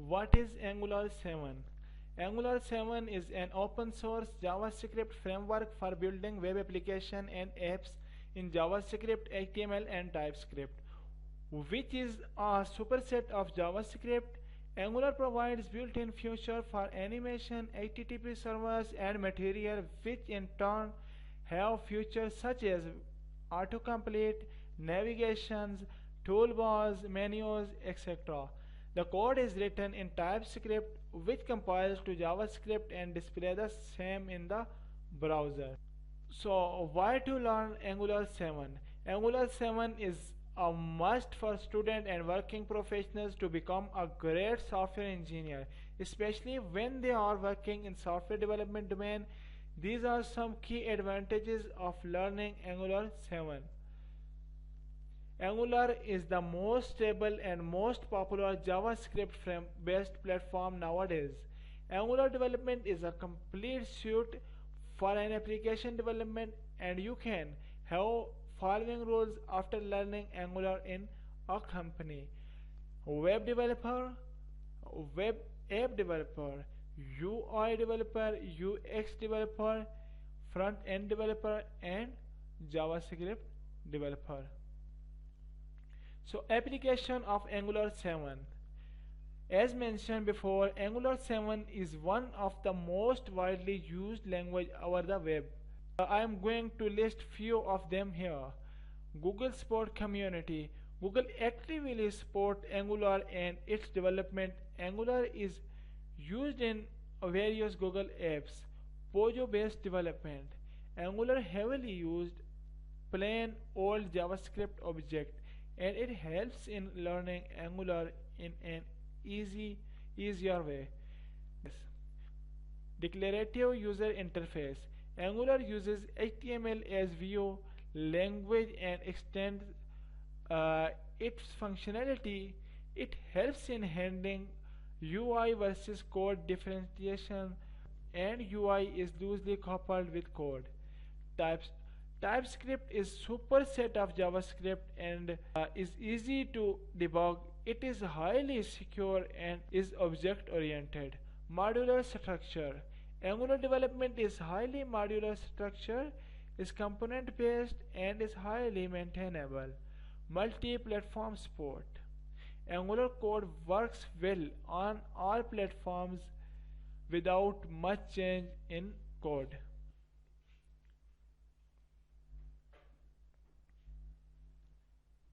What is Angular 7? Angular 7 is an open source JavaScript framework for building web applications and apps in JavaScript, HTML, and TypeScript, which is a superset of JavaScript. Angular provides built-in features for animation, HTTP servers, and material, which in turn have features such as autocomplete, navigations, toolbars, menus, etc. The code is written in TypeScript, which compiles to JavaScript and displays the same in the browser. So, why to learn Angular 7? Angular 7 is a must for students and working professionals to become a great software engineer, especially when they are working in software development domain. These are some key advantages of learning Angular 7. Angular is the most stable and most popular JavaScript based platform nowadays. Angular development is a complete suite for an application development, and you can have following roles after learning Angular in a company: web developer, web app developer, UI developer, UX developer, front end developer, and JavaScript developer. So, application of Angular 7. As mentioned before, Angular 7 is one of the most widely used language over the web. I am going to list few of them here. Google Support Community. Google actively support Angular and its development. Angular is used in various Google apps. Pojo based development. Angular heavily used plain old JavaScript object, and it helps in learning Angular in an easier way. Yes. Declarative user interface. Angular uses HTML as view language and extends its functionality. It helps in handling UI versus code differentiation, and UI is loosely coupled with code. Types TypeScript is superset of JavaScript and is easy to debug. It is highly secure and is object oriented. Modular structure. Angular development is highly modular structure, is component based, and is highly maintainable. Multi-platform support. Angular code works well on all platforms without much change in code.